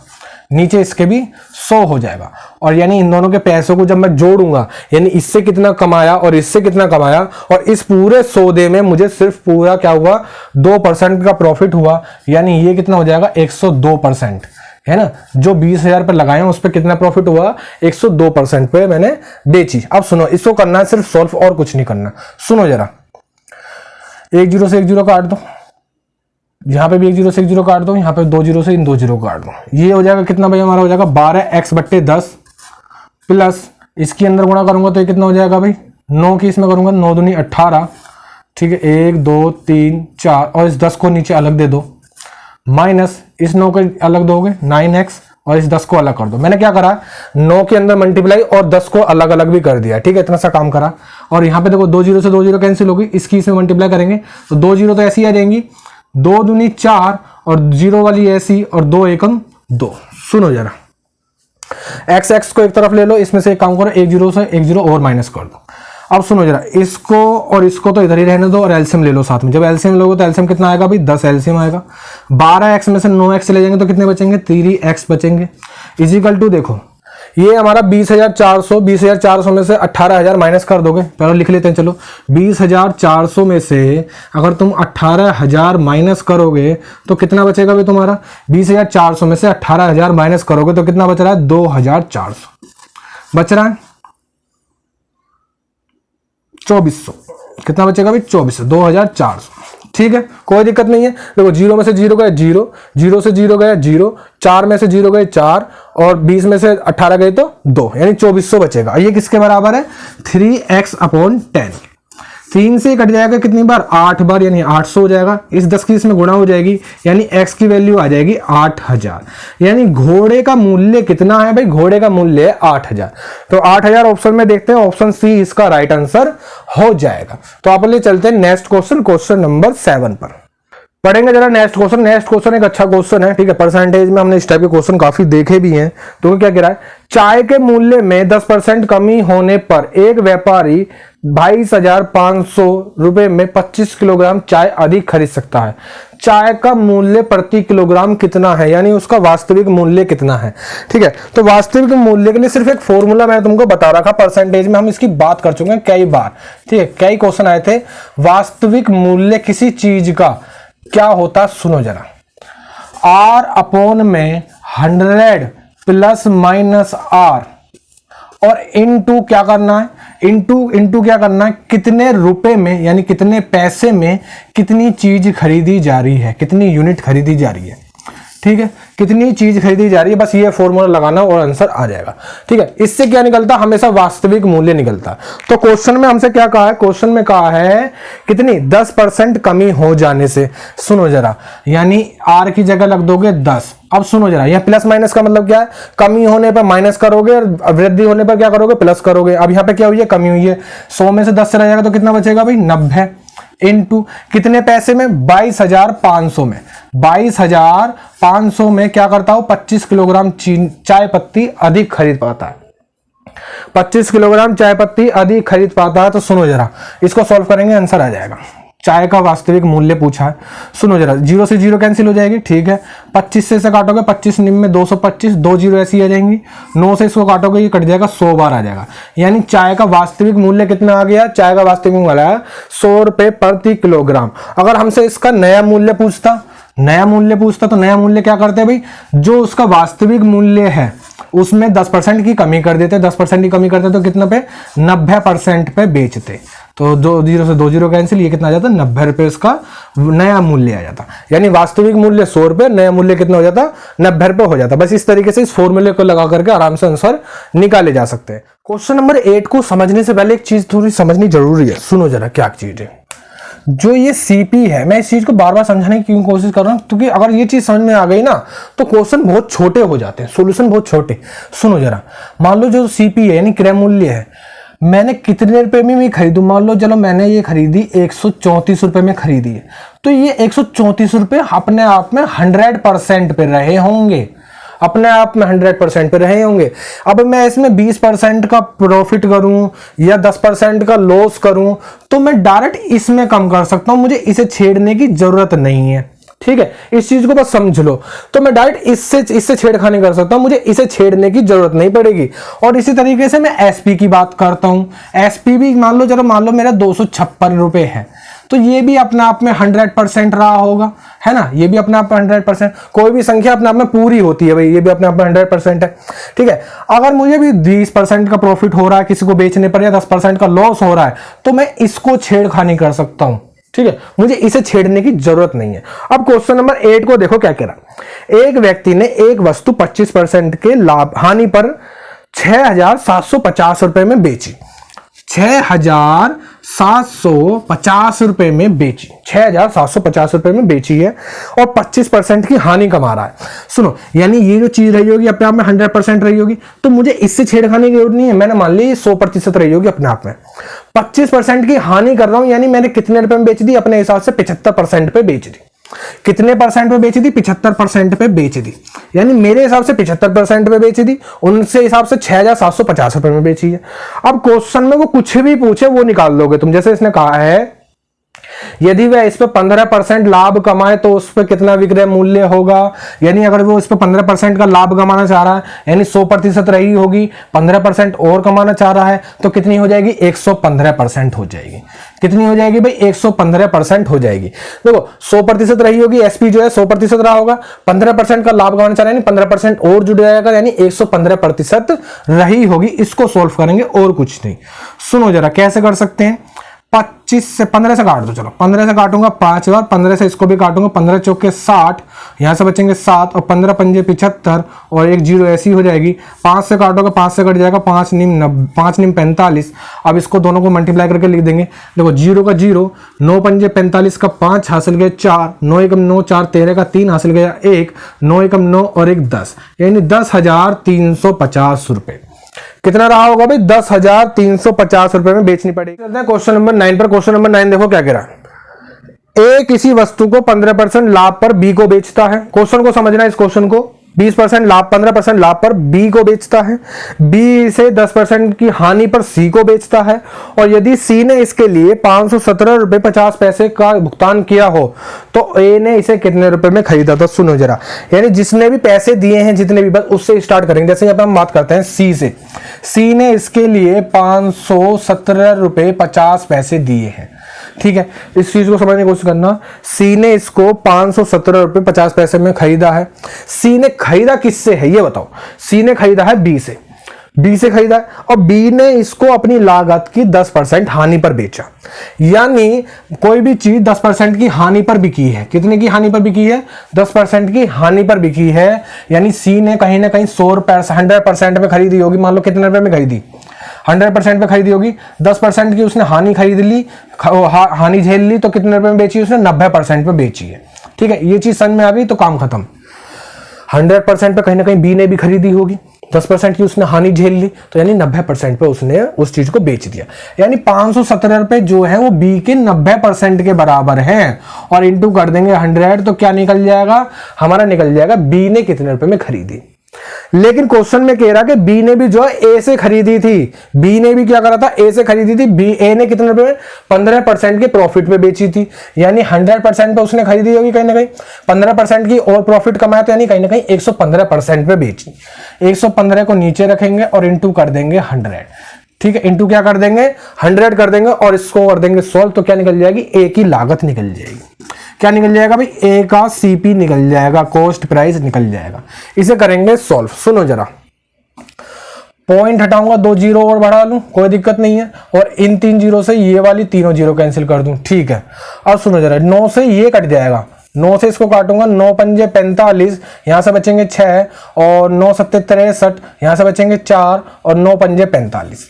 नीचे इसके भी 100 हो जाएगा। और यानी इन दोनों के पैसों को जब मैं जोड़ूंगा, यानी इससे कितना कमाया और इससे कितना कमाया, और इस पूरे सौदे में मुझे सिर्फ पूरा क्या हुआ 2% का प्रॉफिट हुआ, यानी ये कितना हो जाएगा 102%, है ना। जो 20,000 पर लगाए उस पर कितना प्रॉफिट हुआ 102% पे मैंने बेची। अब सुनो, इसको करना है सिर्फ सॉल्व, और कुछ नहीं करना। सुनो जरा, 1 0 से 1 0 काट दो, यहां पे भी 1 0 से 1 0 काट दो, यहां पे 2 0 से इन 2 0 काट दो, ये हो जाएगा कितना भाई हमारा हो जाएगा 12x/10 प्लस इसके अंदर गुणा करूंगा तो ये कितना हो जाएगा भाई 9 की इसमें करूंगा 9 दूनी 18, ठीक है, 1 2 3 4, और इस 10 को नीचे अलग दे दो, माइनस इस 9 को अलग दोगे 9x, और इस 10 को अलग कर दो। मैंने क्या करा 9 के अंदर मल्टीप्लाई और 10 को अलग अलग भी कर दिया, ठीक है, इतना सा काम करा। और यहाँ पे देखो 2 0 से 2 0 कैंसिल होगी, इसकी इसमें मल्टीप्लाई करेंगे तो 2 0 तो ऐसी आ जाएंगी, 2 दूनी 4 और 0 वाली ऐसी, और 2 एकम 2। सुनो जरा, x को एक तरफ ले लो, इसमें से एक काम करो 1 0 से 1 0 और माइनस कर दो। अब सुनो जरा, इसको और इसको तो इधर ही रहने दो और एलसीएम ले लो साथ में। जब एलसीएम लोगे तो एलसीएम कितना आएगा भाई 10 एलसीएम आएगा। 12x में से 9x चले जाएंगे तो कितने बचेंगे 3x बचेंगे। इजिकल टू देखो ये हमारा 20,400 में से 18,000 माइनस कर दोगे, पहले लिख लेते हैं चलो। 20,400 में से अगर तुम 18,000 माइनस करोगे तो कितना बचेगा भाई तुम्हारा, 20,400 में से 18,000 माइनस करोगे तो कितना बच रहा है 2,400 बच रहा है, 2400 कितना बचेगा भाई 2400, 2,400, ठीक है, कोई दिक्कत नहीं है। देखो 0 में से 0 गया 0, 0 से 0 गया 0, 4 में से 0 गए 4, और 20 में से 18 गए तो 2, यानी 2400 बचेगा। ये किसके बराबर है 3x/10। 3 से कट जाएगा कितनी बार 8 बार, यानी 800 हो जाएगा। इस 10 की इसमें गुणा हो जाएगी, यानी x की वैल्यू आ जाएगी 8,000। यानी घोड़े का मूल्य कितना है भाई, घोड़े का मूल्य है 8,000। तो 8,000 ऑप्शन में देखते हैं, ऑप्शन सी इसका राइट आंसर हो जाएगा। तो आप लिए चलते हैं नेक्स्ट क्वेश्चन, क्वेश्चन नंबर 7 पर पढ़ेंगे जरा। नेक्स्ट क्वेश्चन एक अच्छा क्वेश्चन है, ठीक है, परसेंटेज में हमने इस टाइप के क्वेश्चन काफी देखे भी हैं। तो क्या कह रहा है, चाय के मूल्य में 10% कमी होने पर एक व्यापारी 22,500 रुपए में 25 किलोग्राम चाय अधिक खरीद सकता है। चाय का मूल्य प्रति किलोग्राम कितना है, यानी उसका वास्तविक मूल्य कितना है, ठीक है। तो वास्तविक मूल्य के लिए सिर्फ एक फॉर्मूला मैं तुमको बता रखा, परसेंटेज में हम इसकी बात कर चुके हैं कई बार, ठीक है, कई क्वेश्चन आए थे। वास्तविक मूल्य किसी चीज का क्या होता, सुनो जरा, R/में 100 प्लस माइनस R, और इनटू क्या करना है, इनटू क्या करना है, कितने रुपए में यानी कितने पैसे में कितनी चीज खरीदी जा रही है, कितनी यूनिट खरीदी जा रही है, ठीक है, कितनी चीज खरीदी जा रही है, बस ये फॉर्मूला लगाना और आंसर आ जाएगा, ठीक है। इससे क्या निकलता, हमेशा वास्तविक मूल्य निकलता। तो क्वेश्चन में हमसे क्या कहा है, क्वेश्चन में कहा है कितनी 10% कमी हो जाने से। सुनो जरा, यानी R की जगह लग दोगे 10। अब सुनो जरा, यह प्लस माइनस का मतलब क्या है, कमी होने पर माइनस करोगे और वृद्धि होने पर क्या करोगे प्लस करोगे। अब यहाँ पे क्या हुई है, कमी हुई है, 100 में से 10 चला जाएगा तो कितना बचेगा भाई 90, इनटू कितने पैसे में 22,500 में, 22,500 में क्या करता हूं 25 किलोग्राम चाय पत्ती अधिक खरीद पाता है, 25 किलोग्राम चाय पत्ती अधिक खरीद पाता है। तो सुनो जरा, इसको सॉल्व करेंगे आंसर आ जाएगा। चाय का वास्तविक मूल्य पूछा है, सुनो जरा, 0 से 0 कैंसिल हो जाएगी, ठीक है, 25 से काटोगे 25 निम में 225, 2 0 ऐसी आ जाएंगी, 9 से इसको काटोगे ये कट जाएगा, 100 बार आ जाएगा। यानी चाय का वास्तविक मूल्य कितना आ गया, चाय का वास्तविक मूल्य है 100 रुपए प्रति किलोग्राम। अगर हमसे इसका नया मूल्य पूछता नया मूल्य पूछता तो नया मूल्य क्या करते हैं भाई, जो उसका वास्तविक मूल्य है उसमें 10% की कमी कर देते, 10% की कमी करते तो कितना पे, 90% पे बेचते। तो 2 0 से 2 0 कैंसिल, ये कितना आ जाता, 90 रुपये उसका नया मूल्य आ जाता। यानी वास्तविक मूल्य 100 रुपये, नया मूल्य कितना हो जाता, 90 रुपये हो जाता। बस इस तरीके से इस फॉर्मूले को लगा करके आराम से आंसर निकाले जा सकते हैं। क्वेश्चन नंबर 8 को समझने से पहले एक चीज थोड़ी समझनी जरूरी है, सुनो जरा क्या चीज है। जो ये सीपी है, मैं इस चीज को बार बार समझाने की क्यों कोशिश कर रहा हूं, क्योंकि अगर ये चीज समझ में आ गई ना तो क्वेश्चन बहुत छोटे हो जाते हैं, सॉल्यूशन बहुत छोटे। सुनो जरा, मान लो जो सीपी है यानी क्रय मूल्य है, मैंने कितने रुपए में खरीदू, मान लो चलो मैंने ये खरीदी 134 रुपए में खरीदी है, तो ये 134 रुपए अपने आप में 100% पे रहे होंगे, अपने आप में 100% पे रहे होंगे। अब मैं इसमें 20% का प्रॉफिट करूं या 10% का लॉस करूं तो मैं डायरेक्ट इसमें कम कर सकता हूं, मुझे इसे छेड़ने की जरूरत नहीं है। ठीक है, इस चीज को बस समझ लो। तो मैं डायरेक्ट इससे छेड़खानी कर सकता हूं, मुझे इसे छेड़ने की जरूरत नहीं पड़ेगी। और इसी तरीके से मैं एसपी की बात करता हूं, एसपी भी मान लो मेरा 256 रुपए है, तो ये भी अपने आप में 100% रहा होगा, है ना, ये भी अपने आप में 100%। कोई भी संख्या अपने आप में पूरी होती है भाई, ये भी अपने आप में 100% है। ठीक है, अगर मुझे भी 20% का प्रॉफिट हो रहा है किसी को बेचने पर या 10% का लॉस हो रहा है, तो मैं इसको छेड़खानी कर सकता हूं। ठीक है, मुझे इसे छेड़ने की जरूरत नहीं है। अब क्वेश्चन नंबर 8 को देखो क्या कह रहा। एक व्यक्ति ने एक वस्तु 25% के लाभ हानि पर 6,750 रुपए में बेची, 6,750 रुपए में बेची, 6,750 रुपए में बेची है और 25% की हानि कमा रहा है। सुनो, यानी ये जो चीज रही होगी अपने आप में 100% रही होगी, तो मुझे इससे छेड़खानी की जरूरत नहीं है। मैंने मान ली 100% रही होगी अपने आप में, 25% की हानि कर रहा हूं, यानी मैंने कितने रुपए में बेच दी, अपने हिसाब से 75% पे बेच दी। कितने परसेंट पे बेची थी, 75% पे बेची थी, यानी मेरे हिसाब से 75% पे बेची थी, उनसे हिसाब से 6,750 रुपए में बेची है। अब क्वेश्चन में वो कुछ भी पूछे वो निकाल लोगे तुम। जैसे इसने कहा है यदि वह इस पे 15% लाभ कमाए तो उस पर कितना विक्रय मूल्य होगा, यानी अगर वो इस पे 15% का लाभ कमाना चाह रहा है, यानी 100% रही होगी, 15% और कमाना चाह रहा है, तो कितनी हो जाएगी, 115% हो जाएगी। कितनी हो जाएगी भाई, 115% हो जाएगी। देखो 100% रही होगी, एसपी जो है 100% रहा होगा, 15% का लाभ कमाना चाह रहा है, 15% और जुड़ जाएगा, यानी 115% रही होगी। इसको सोल्व करेंगे और कुछ नहीं। सुनो जरा कैसे कर सकते हैं, 25 से 15 से काट दो, चलो 15 से काटूंगा 5 बार, 15 से इसको भी काटूंगा, 15 चौके 60, यहां से बचेंगे 7 और 15 पंजे 75 और एक 0 ऐसी हो जाएगी। 5 से काटोगे 5 से कट जाएगा, 5 निम 45। अब इसको दोनों को मल्टीप्लाई करके लिख देंगे। देखो 0 का 0, 9 पंजे 45 का 5 हासिल गए 4, 9 एकम 9, 4 13 का 3 हासिल गया 1, 9 एकम 9 और 1 10, यानी 10,350 रुपए। कितना रहा होगा भाई, 10,350 रुपए में बेचनी पड़ेगी। चलते हैं क्वेश्चन नंबर 9 पर। क्वेश्चन नंबर 9 देखो क्या कह रहा है। ए किसी वस्तु को 15% लाभ पर बी को बेचता है। क्वेश्चन को समझना है, इस क्वेश्चन को 20% लाभ 15% लाभ पर बी को बेचता है, बी से 10% की हानि पर सी को बेचता है, और यदि सी ने इसके लिए 517 रुपए 50 पैसे का भुगतान किया हो तो ए ने इसे कितने रुपए में खरीदा। तो सुनो जरा, यानी जिसने भी पैसे दिए हैं जितने भी, बस उससे स्टार्ट करेंगे। जैसे यहाँ पे हम बात करते हैं सी से, सी ने इसके लिए 517 रुपए 50 पैसे दिए हैं। ठीक है, इस चीज को समझने की कोशिश करना। सी ने इसको 517 रुपए 50 पैसे में खरीदा है। सी ने खरीदा किससे है ये बताओ, सी ने खरीदा है बी से, बी से खरीदा है, और बी ने इसको अपनी लागत की 10% हानि पर बेचा। यानी कोई भी चीज 10% की हानि पर बिकी है, कितने की हानि पर बिकी है, 10% की हानि पर बिकी है, यानी सी ने कहीं ना कहीं 100% में खरीदी होगी। मान लो कितने रुपए में खरीदी, 100% पे खरीदी होगी, 10% की उसने हानि खरीद ली, हानि झेल ली, तो कितने रुपए में बेची, उसने 90% पे बेची है। ठीक है, ये चीज समझ में आ गई तो काम खत्म। 100% पे कहीं ना कहीं बी ने भी खरीदी होगी, 10% की उसने हानि झेल ली, तो यानी 90% पे उसने उस चीज को बेच दिया। यानी 517 रुपए जो है वो बी के 90% के बराबर है, और इंटू कर देंगे 100, तो क्या निकल जाएगा हमारा, निकल जाएगा बी ने कितने रुपए में खरीदी। लेकिन क्वेश्चन में कह रहा कि बी ने भी जो है ए से खरीदी थी, बी ने भी क्या करा था, ए से खरीदी थी, बी ए ने कितने रुपए में, 15% के प्रॉफिट पे बेची थी, यानी 100% पे उसने खरीदी होगी, कहीं ना कहीं 15% की और प्रॉफिट कमाया, तो यानी कहीं ना कहीं 115% पे बेची। 115 को नीचे रखेंगे और इंटू कर देंगे 100। ठीक है, इंटू क्या कर देंगे, 100 कर देंगे और इसको कर देंगे सोल्व, तो क्या निकल जाएगी, ए की लागत निकल जाएगी। क्या निकल जाएगा भाई, ए का सीपी निकल जाएगा, कॉस्ट प्राइस निकल जाएगा। इसे करेंगे सॉल्व। सुनो जरा, पॉइंट हटाऊंगा, 2 जीरो और बढ़ा लूं, कोई दिक्कत नहीं है, और इन 3 जीरो से ये वाली तीनों जीरो कैंसिल कर दूं, ठीक है। अब सुनो जरा, 9 से ये कट जाएगा, 9 से इसको काटूंगा, 9 पंजे 45, यहां से बचेंगे 6, और 9 सत्ते 63, यहां से बचेंगे 4, और 9 पंजे 45,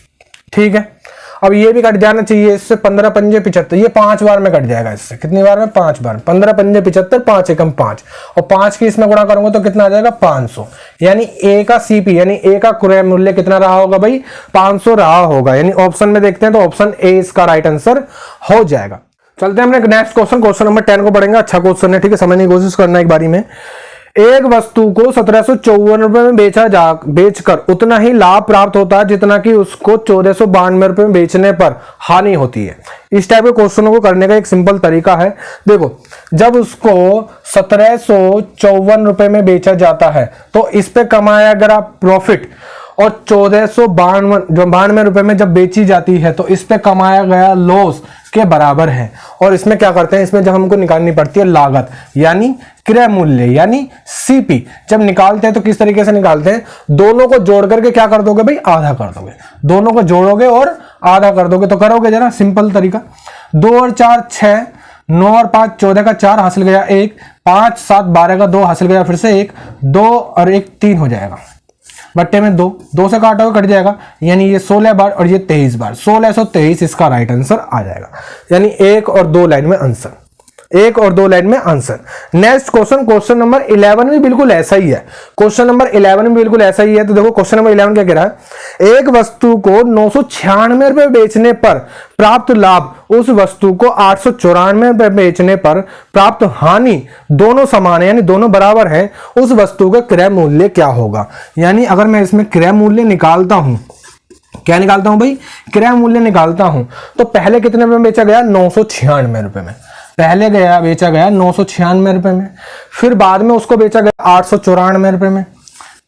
ठीक है। अब ये भी कट जाना चाहिए इससे, 15 पंजे 75, ये 5 बार में कट जाएगा इससे, कितनी बार में, 5 बार, 15 पंजे 75, 5 एकम 5, और 5 की इसमें गुणा करूंगा तो कितना आ जाएगा, 500। यानी ए का सीपी यानी ए का क्रय मूल्य कितना रहा होगा भाई, 500 रहा होगा। यानी ऑप्शन में देखते हैं तो ऑप्शन ए इसका राइट आंसर हो जाएगा। चलते हैं अपने नेक्स्ट क्वेश्चन, क्वेश्चन नंबर 10 को पढ़ेंगे। अच्छा क्वेश्चन है, ठीक है, समझने की कोशिश करना एक बारी में। एक वस्तु को 1754 रुपए में बेचकर उतना ही लाभ प्राप्त होता है जितना कि उसको 1492 रुपए में बेचने पर हानि होती है। इस टाइप के क्वेश्चनों को करने का एक सिंपल तरीका है। देखो, जब उसको 1754 रुपए में बेचा जाता है तो इस पे कमाया गया प्रॉफिट, और 1492 रुपए में जब बेची जाती है तो इस पे कमाया गया लॉस के बराबर है। और इसमें क्या करते हैं, इसमें जब हमको निकालनी पड़ती है लागत यानी क्रय मूल्य यानी सीपी, जब निकालते हैं तो किस तरीके से निकालते हैं, दोनों को जोड़ करके क्या कर दोगे भाई, आधा कर दोगे। दोनों को जोड़ोगे और आधा कर दोगे, तो करोगे जरा सिंपल तरीका, 2 और 4 6, 9 और 5 14 का 4 हासिल गया 1, 5 7 12 का 2 हासिल गया फिर से 1, 2 और 1 3 हो जाएगा, बट्टे में 2 से काटोगे कट जाएगा, यानी ये 16 बार और ये 23 बार, 1623 इसका राइट आंसर आ जाएगा। यानी 1 और 2 लाइन में आंसर, 1 और 2 लाइन में answer. Next question, question number 11 भी बिल्कुल ऐसा ही है। क्वेश्चन नंबर 11 में बिल्कुल ऐसा ही है। तो देखो क्वेश्चन नंबर 11 क्या कह रहा है, एक वस्तु को 996 रुपए बेचने पर प्राप्त लाभ उस वस्तु को 894 रुपए बेचने पर प्राप्त हानि दोनों समान है यानी दोनों बराबर है, उस वस्तु का क्रय मूल्य क्या होगा। यानी अगर मैं इसमें क्रय मूल्य निकालता हूं, क्या निकालता हूं भाई, क्रय मूल्य निकालता हूं, तो पहले कितने में बेचा गया, 996 रुपए में, पहले बेचा गया 996 रुपए में, फिर बाद में उसको बेचा गया 894 रुपए में,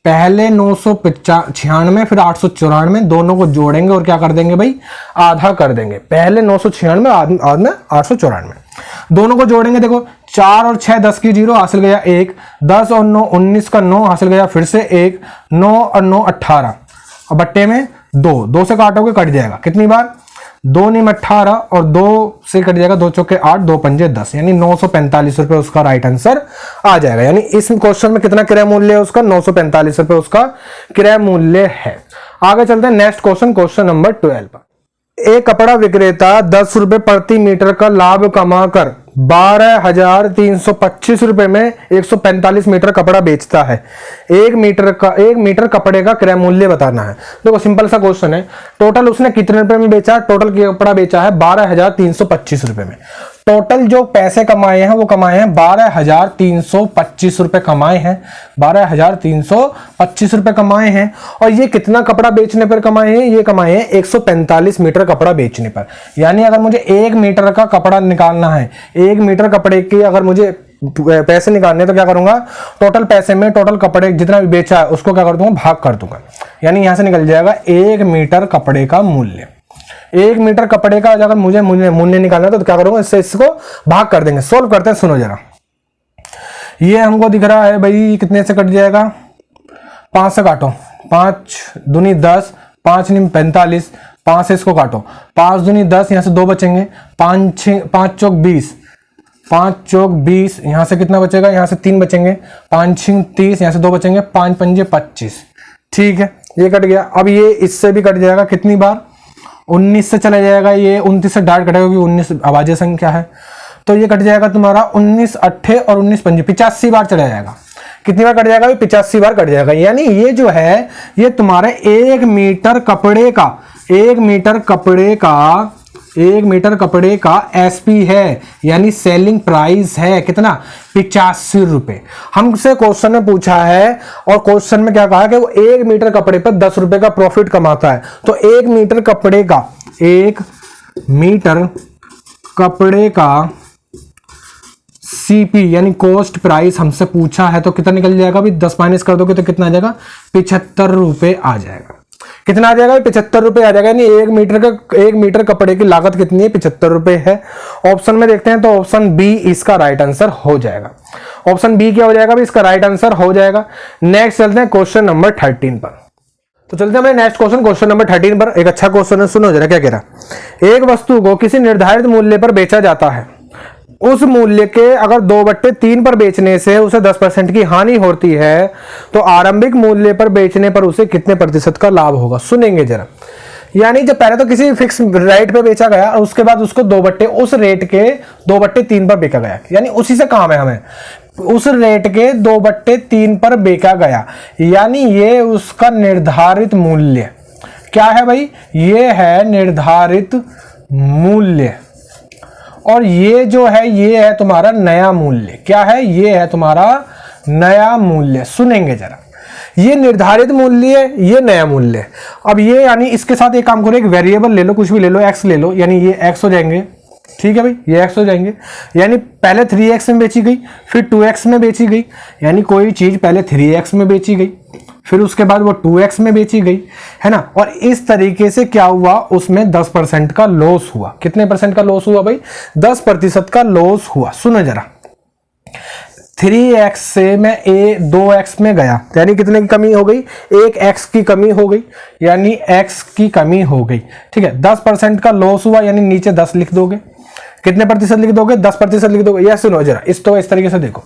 पहले 996 फिर 894, दोनों को जोड़ेंगे और क्या कर देंगे भाई, आधा कर देंगे। पहले 996 बाद में 894, दोनों को जोड़ेंगे। देखो 4 और 6 10 की 0 हासिल गया 1, 10 और 9 19 का 9 हासिल गया फिर से 1, 9 और 9 18, और बट्टे में 2 से काटोगे कट जाएगा, कितनी बार, 2 नीम 18 और 2 से कट जाएगा, 2 चौके 8, 2 पंजे 10, यानी 945 रुपए उसका राइट आंसर आ जाएगा। यानी इस क्वेश्चन में कितना क्रय मूल्य है उसका, 945 रुपए उसका क्रय मूल्य है। आगे चलते हैं नेक्स्ट क्वेश्चन, क्वेश्चन नंबर 12 पर। एक कपड़ा विक्रेता 10 रुपए प्रति मीटर का लाभ कमाकर 12,325 रुपए में 145 मीटर कपड़ा बेचता है। 1 मीटर कपड़े का क्रय मूल्य बताना है। देखो सिंपल सा क्वेश्चन है, टोटल उसने कितने रुपए में बेचा, टोटल कपड़ा बेचा है 12,325 रुपए में। टोटल जो पैसे कमाए हैं वो कमाए हैं 12,325 रुपए कमाए हैं, 12,325 रुपए कमाए हैं। और ये कितना कपड़ा बेचने पर कमाए हैं, ये कमाए हैं 145 मीटर कपड़ा बेचने पर। यानी अगर मुझे 1 मीटर का कपड़ा निकालना है, 1 मीटर कपड़े के अगर मुझे पैसे निकालने तो क्या करूंगा, टोटल पैसे में टोटल कपड़े जितना भी बेचा है उसको क्या कर दूंगा, भाग कर दूंगा। यानी यहां से निकल जाएगा 1 मीटर कपड़े का मूल्य। 1 मीटर कपड़े का अगर मुझे मूल्य निकालना है तो क्या करूंगा, इससे इसको भाग कर देंगे। सोल्व करते हैं, सुनो जरा। ये हमको दिख रहा है भाई, कितने से कट जाएगा, 5 से काटो, 5 दूनी 10, 5 नीम 45, 5 से इसको काटो, 5 दूनी 10, यहां से 2 बचेंगे, 5 चौक 20, 5 चौक 20, यहां से कितना बचेगा, यहां से 3 बचेंगे, 5 6 30, यहां से 2 बचेंगे, 5 पंजे 25, ठीक है, ये कट गया। अब ये इससे भी कट जाएगा, कितनी बार, 19 से चला जाएगा, ये 29 से डार्ट कटेगा क्योंकि 19 अभाज्य संख्या है, तो ये कट जाएगा तुम्हारा 19 अट्ठे और 19 पंजे, 85 बार चला जाएगा। कितनी बार कट जाएगा, 85 बार कट जाएगा। यानी ये जो है ये तुम्हारे 1 मीटर कपड़े का 1 मीटर कपड़े का एसपी है, यानी सेलिंग प्राइस है, कितना, 85 रुपए। हमसे क्वेश्चन में पूछा है और क्वेश्चन में क्या कहा कि वो 1 मीटर कपड़े पर 10 रुपए का प्रॉफिट कमाता है। तो 1 मीटर कपड़े का सीपी यानी कॉस्ट प्राइस हमसे पूछा है, तो कितना निकल जाएगा भाई, 10 माइनस कर दोगे तो कितना आ जाएगा, 75 रुपए आ जाएगा। कितना आ जाएगा? 75 रुपए आ जाएगा। यानी 1 मीटर कपड़े की लागत कितनी है? 75 रुपए है। ऑप्शन में देखते हैं तो ऑप्शन बी इसका राइट आंसर हो जाएगा। ऑप्शन बी क्या हो जाएगा भाई? इसका राइट आंसर हो जाएगा। नेक्स्ट चलते हैं क्वेश्चन नंबर 13 पर। तो चलते हैं नेक्स्ट क्वेश्चन नंबर 13 पर। एक अच्छा क्वेश्चन है, सुनो जरा क्या कह रहा। एक वस्तु को किसी निर्धारित मूल्य पर बेचा जाता है, उस मूल्य के अगर 2/3 पर बेचने से उसे 10% की हानि होती है, तो आरंभिक मूल्य पर बेचने पर उसे कितने प्रतिशत का लाभ होगा? सुनेंगे जरा। यानी जब पहले तो किसी फिक्स रेट पे बेचा गया और उसके बाद उसको उस रेट के 2/3 पर बेचा गया, यानी उसी से काम है हमें, उस रेट के 2/3 पर बेचा गया, यानी ये उसका निर्धारित मूल्य क्या है भाई? ये है निर्धारित मूल्य। और ये जो है ये है तुम्हारा नया मूल्य। क्या है? ये है तुम्हारा नया मूल्य। सुनेंगे जरा, ये निर्धारित मूल्य, ये नया मूल्य। अब ये यानी इसके साथ एक काम करो, एक वेरिएबल ले लो, कुछ भी ले लो, x ले लो, यानी ये x हो जाएंगे। ठीक है भाई, ये x हो जाएंगे। यानी पहले 3x में बेची गई, फिर 2x में बेची गई, यानी कोई चीज पहले 3x में बेची गई, फिर उसके बाद वो 2x में बेची गई, है ना। और इस तरीके से क्या हुआ? उसमें 10% का लॉस हुआ। कितने परसेंट का लॉस हुआ भाई? 10% का लॉस हुआ। सुनो जरा, 3x से मैं 2x में गया, यानी कितने की कमी हो गई? 1x की कमी हो गई, यानी x की कमी हो गई। ठीक है, 10% का लॉस हुआ, यानी नीचे 10 लिख दोगे। कितने प्रतिशत लिख दोगे? 10% लिख दोगे। यह सुनो जरा, इस तरीके से देखो,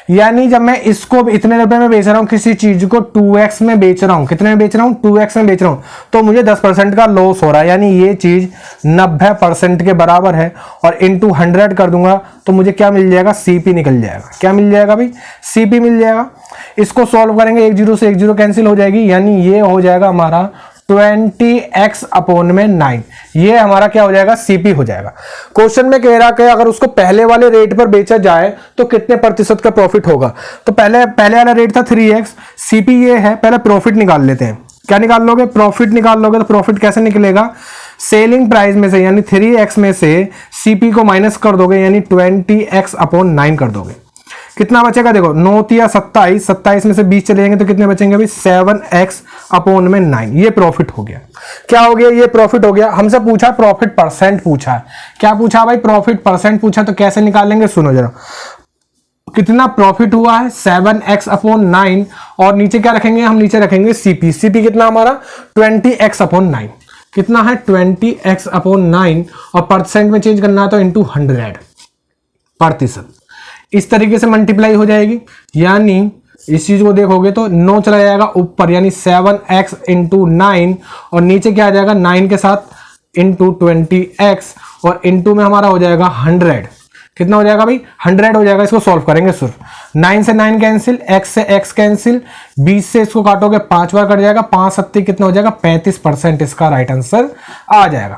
यानी जब मैं इसको इतने रुपए में बेच रहा हूं, किसी चीज को 2x में बेच रहा हूं, कितने में बेच रहा हूं? 2x में बेच रहा हूं, तो मुझे 10% का लॉस हो रहा है, यानी ये चीज 90% के बराबर है। और इंटू 100 कर दूंगा तो मुझे क्या मिल जाएगा? CP निकल जाएगा। क्या मिल जाएगा भाई? CP मिल जाएगा। इसको सॉल्व करेंगे, 1 0 से 1 0 कैंसिल हो जाएगी, यानी ये हो जाएगा हमारा 20x/9। ये हमारा क्या हो जाएगा? CP हो जाएगा। क्वेश्चन में कह रहा कि अगर उसको पहले वाले रेट पर बेचा जाए तो कितने प्रतिशत का प्रॉफिट होगा? तो पहले वाला रेट था 3x, CP ये है। पहले प्रॉफिट निकाल लेते हैं। क्या निकाल लोगे? प्रॉफिट निकाल लोगे। तो प्रॉफिट कैसे निकलेगा? सेलिंग प्राइस में से, यानी 3x में से CP को माइनस कर दोगे, यानी 20x/9 कर दोगे। कितना बचेगा? देखो 9 या 27, 27 में से 20 चले जाएंगे तो कितने बचेंगे भाई? 7x/9। ये प्रॉफिट हो गया। क्या हो गया? ये प्रॉफिट हो गया। हमसे पूछा प्रॉफिट परसेंट पूछा है। क्या पूछा भाई? प्रॉफिट परसेंट पूछा। तो कैसे निकालेंगे? सुनो जरा, कितना प्रॉफिट हुआ है? 7x/9। और नीचे क्या रखेंगे? हम नीचे रखेंगे CP। CP कितना हमारा? 20x/9। कितना है? 20x/9। और परसेंट में चेंज करना है तो इंटू 100 प्रतिशत। इस तरीके से मल्टीप्लाई हो जाएगी, यानी इस चीज को देखोगे तो 9 चला जाएगा ऊपर, यानी 7x/9, और नीचे क्या आ जाएगा? 9 के साथ इंटू 20x, और इंटू में हमारा हो जाएगा 100। कितना हो जाएगा भाई? 100 हो जाएगा। इसको सॉल्व करेंगे सिर्फ, 9 से 9 कैंसिल, x से x कैंसिल, 20 से इसको काटोगे 5 बार कट जाएगा, 5 7 कितना हो जाएगा? 35%। इसका राइट आंसर आ जाएगा।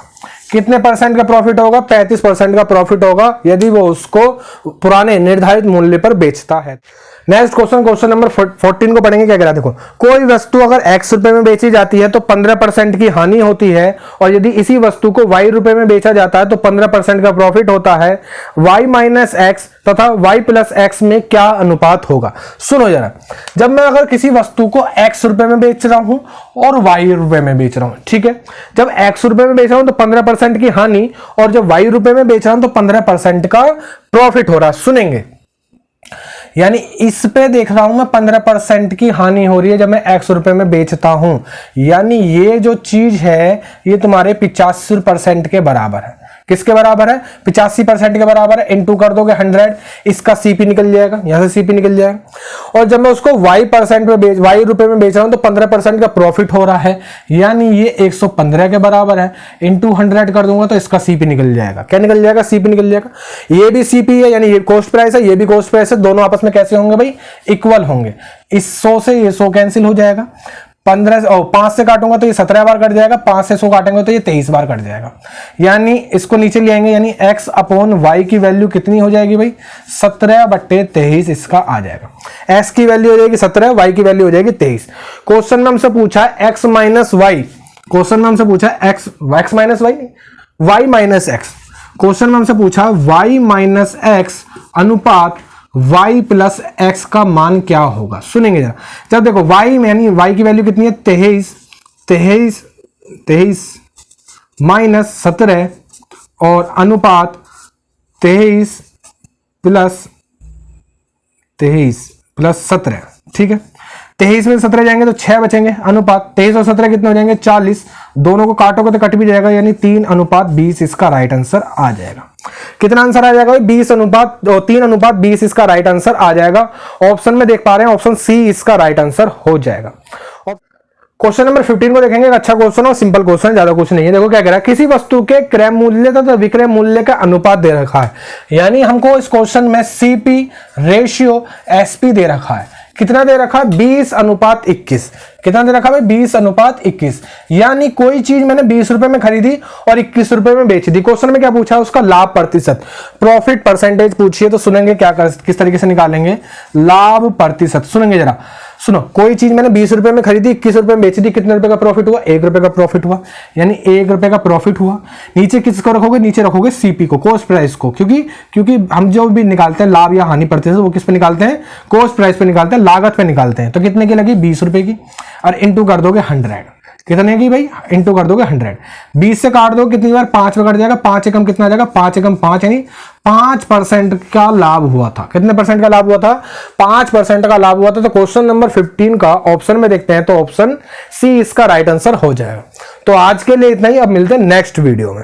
कितने परसेंट का प्रॉफिट होगा? 35% का प्रॉफिट होगा, यदि वो उसको पुराने निर्धारित मूल्य पर बेचता है। नेक्स्ट क्वेश्चन नंबर 14 को पढ़ेंगे। क्या कह रहा है? देखो, कोई वस्तु अगर x रुपए में बेची जाती है तो 15% की हानि होती है, और यदि इसी वस्तु को y रुपए में बेचा जाता है तो 15% का प्रॉफिट होता है। y माइनस एक्स तथा y प्लस एक्स में क्या अनुपात होगा? सुनो जरा, जब मैं अगर किसी वस्तु को x रुपए में बेच रहा हूं और y रुपए में बेच रहा हूं, ठीक है, जब x रुपए में बेच रहा हूं तो 15% की हानि, और जब y रुपए में बेच रहा हूं तो 15% का प्रॉफिट हो रहा है। सुनेंगे, यानी इस पे देख रहा हूं मैं 15% की हानि हो रही है जब मैं x रुपए में बेचता हूं, यानी ये जो चीज है ये तुम्हारे 85% के बराबर है। किसके बराबर है? 85% के बराबर है। इनटू कर दोगे 100, इसका CP निकल जाएगा, यहां से CP निकल जाएगा। और जब मैं उसको y रुपए में बेच रहा हूं तो 15% का प्रॉफिट हो रहा है, यानी ये 115 के बराबर है। इनटू 100 कर दूंगा तो इसका CP निकल जाएगा। क्या निकल जाएगा? CP निकल जाएगा। ये भी CP है, यानी ये कॉस्ट प्राइस है, ये भी कॉस्ट प्राइस है, दोनों आपस में कैसे होंगे भाई? इक्वल होंगे। इस 100 से ये 100 कैंसिल हो जाएगा, 5 से काटूंगा तो ये 17 बार कट जाएगा, 5 से 100 काटेंगे तो ये 23 बार कट जाएगा, यानी इसको नीचे ले आएंगे, यानी x/y की वैल्यू कितनी हो जाएगी भाई? 17/23 इसका आ जाएगा। x की वैल्यू हो जाएगी 17, y की वैल्यू हो जाएगी 23। क्वेश्चन में हमसे पूछा है x माइनस वाई, क्वेश्चन में हमसे पूछा है x माइनस वाई नहीं, y माइनस x। क्वेश्चन में हमसे पूछा y माइनस x अनुपात y प्लस x का मान क्या होगा? सुनेंगे जरा। जब देखो y में, यानी y की वैल्यू कितनी है? 23, 23 माइनस 17 और अनुपात 23 प्लस 17, ठीक है। 23 में 17 जाएंगे तो 6 बचेंगे, अनुपात 23 और 17 कितने हो जाएंगे 40, दोनों को काटोगे तो कट भी जाएगा, यानी 3:20 इसका राइट आंसर आ जाएगा। कितना आंसर आ जाएगा? 3:20 इसका राइट आंसर आ जाएगा। ऑप्शन में देख पा रहे हैं, ऑप्शन सी इसका राइट आंसर हो जाएगा। क्वेश्चन नंबर 15 को देखेंगे। एक अच्छा क्वेश्चन और सिंपल क्वेश्चन, ज्यादा क्वेश्चन नहीं है। देखो क्या कह रहा है, किसी वस्तु के क्रय मूल्य तथा विक्रय मूल्य का अनुपात दे रखा है, यानी हमको इस क्वेश्चन में सीपी रेशियो एसपी दे रखा है। कितना दे रखा है? 20:21। कितना दे रखा है? 20:21। यानी कोई चीज मैंने 20 रुपए में खरीदी और 21 रुपए में बेच दी। क्वेश्चन में क्या पूछा है? उसका लाभ प्रतिशत, प्रॉफिट परसेंटेज पूछिए तो सुनेंगे किस तरीके से निकालेंगे लाभ प्रतिशत। सुनेंगे जरा, सुनो। कोई चीज मैंने 20 रुपए में खरीदी, 21 रुपए में बेच दी, कितने रुपए का प्रॉफिट हुआ? 1 रुपए का प्रॉफिट हुआ, यानी 1 रुपए का प्रॉफिट हुआ। नीचे किसको रखोगे? नीचे रखोगे सीपी को, कॉस्ट प्राइस को, क्योंकि हम जो भी निकालते हैं लाभ या हानि प्रतिशत वो किस पे निकालते हैं? कॉस्ट प्राइस पे निकालते हैं, लागत पे निकालते हैं। तो कितने की लगी? 20 रुपए की, और इंटू कर दोगे 100। कितने की भाई? इंटू कर दोगे 100। 20 से काट दो कितनी बार? 5 में कट जाएगा। 5 एकम कितना आ जाएगा? 5 एकम 5, यानी 5% का लाभ हुआ था। कितने परसेंट का लाभ हुआ था? 5% का लाभ हुआ था। तो क्वेश्चन नंबर 15 का ऑप्शन में देखते हैं तो ऑप्शन सी इसका राइट आंसर हो जाएगा। तो आज के लिए इतना ही, अब मिलते हैं नेक्स्ट वीडियो में।